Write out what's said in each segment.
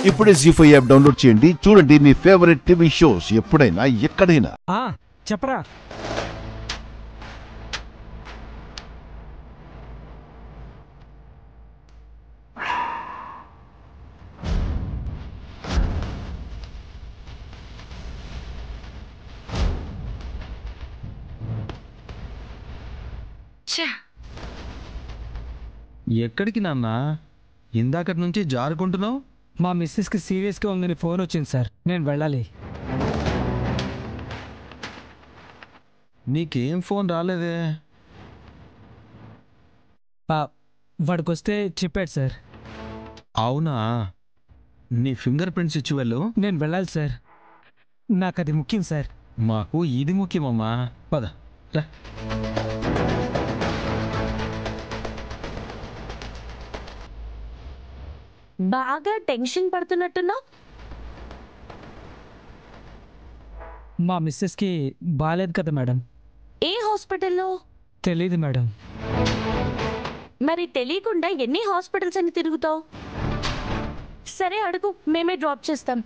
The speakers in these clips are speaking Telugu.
ఇప్పుడే జీ5 యాప్ డౌన్లోడ్ చేయండి. చూడండి మీ ఫేవరెట్ టీవీ షోస్ ఎప్పుడైనా ఎక్కడైనా. చెప్పరా. ఎక్కడికి నాన్న? ఇందాకటి నుంచి జారుకుంటున్నావు. మా మిస్సెస్కి సీరియస్గా ఉందని ఫోన్ వచ్చింది సార్, నేను వెళ్ళాలి. నీకేం ఫోన్ రాలేదే? వాడికి వస్తే చెప్పాడు సార్. అవునా? నీ ఫింగర్ ప్రింట్స్ ఇచ్చి వెళ్ళు. నేను వెళ్ళాలి సార్, నాకు అది ముఖ్యం సార్. మాకు ఇది ముఖ్యమమ్మా. పద రా. బాగా టెన్షన్ పడుతున్నట్టున్నావు. మా మిస్సెస్కి బాగాలేదు కదా మేడం. ఏ హాస్పిటల్లో? తెలీదు మేడం. మరి తెలియకుండా ఎన్ని హాస్పిటల్స్ అని తిరుగుతావు? సరే అడుగు, మేమే డ్రాప్ చేస్తాం.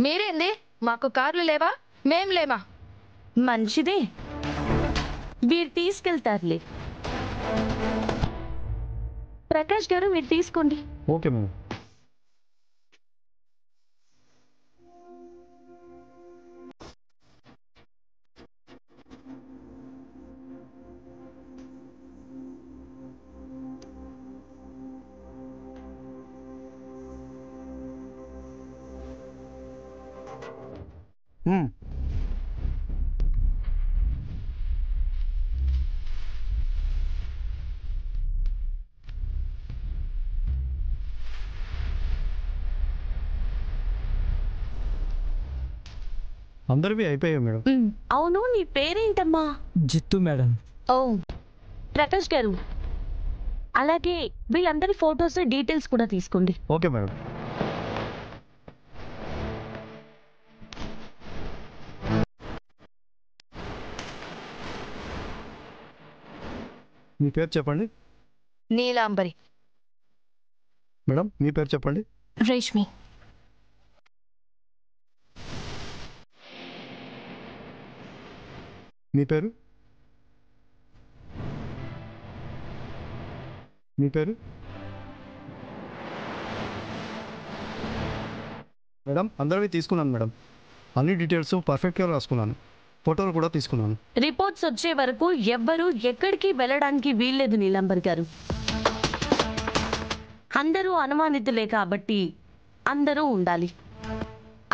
మీరేంది? మాకు కార్లు లేవా? మేం లేమా? మంచిదే, వీరు తీసుకెళ్తారులే. ప్రకాష్ గారు మీరు తీసుకోండి. Okay madam. అందరివి అయిపోయాయి మేడం. అవును, నీ పేరేంటమ్మా? జిత్తు మేడం. ఓ ప్రకాష్ గారు, అలాగే వీళ్ళందరి ఫొటోస్ డీటెయిల్స్ కూడా తీసుకోండి. Okay madam. మీ పేరు చెప్పండి. నీలాంబరి. మేడం మీ పేరు చెప్పండి. రేష్మి. మీ పేరు? మీ పేరు? మేడం అందరివి తీసుకున్నాను మేడం. అన్ని డీటెయిల్స్ పర్ఫెక్ట్గా రాసుకున్నాను, ఫోటోలు కూడా తీసుకున్నాను. రిపోర్ట్స్ వచ్చే వరకు ఎవ్వరూ ఎక్కడికి వెళ్ళడానికి వీల్లేదు నీలంబర్ గారు. అందరూ అనుమానితులే కాబట్టి అందరూ ఉండాలి.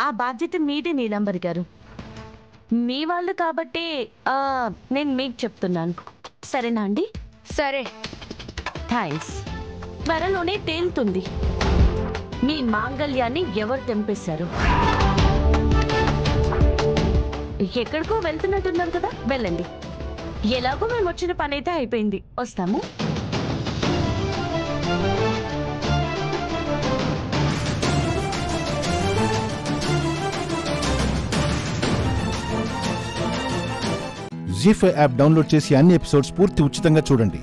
ఆ బాధ్యత మీదే నీలంబర్ గారు. మీ వాళ్ళు కాబట్టి నేను మీకు చెప్తున్నాను. సరేనా అండి? సరే, థ్యాంక్స్. త్వరలోనే తేలుతుంది మీ మాంగళ్యాన్ని ఎవరు తెంపేశారు. ఎక్కడికో వెళ్తున్నట్టున్నారు కదా, వెళ్ళండి. ఎలాగో మేము వచ్చిన పని అయితే అయిపోయింది, వస్తాము. జీ5 యాప్ డౌన్లోడ్ చేసి అన్ని ఎపిసోడ్స్ పూర్తి ఉచితంగా చూడండి.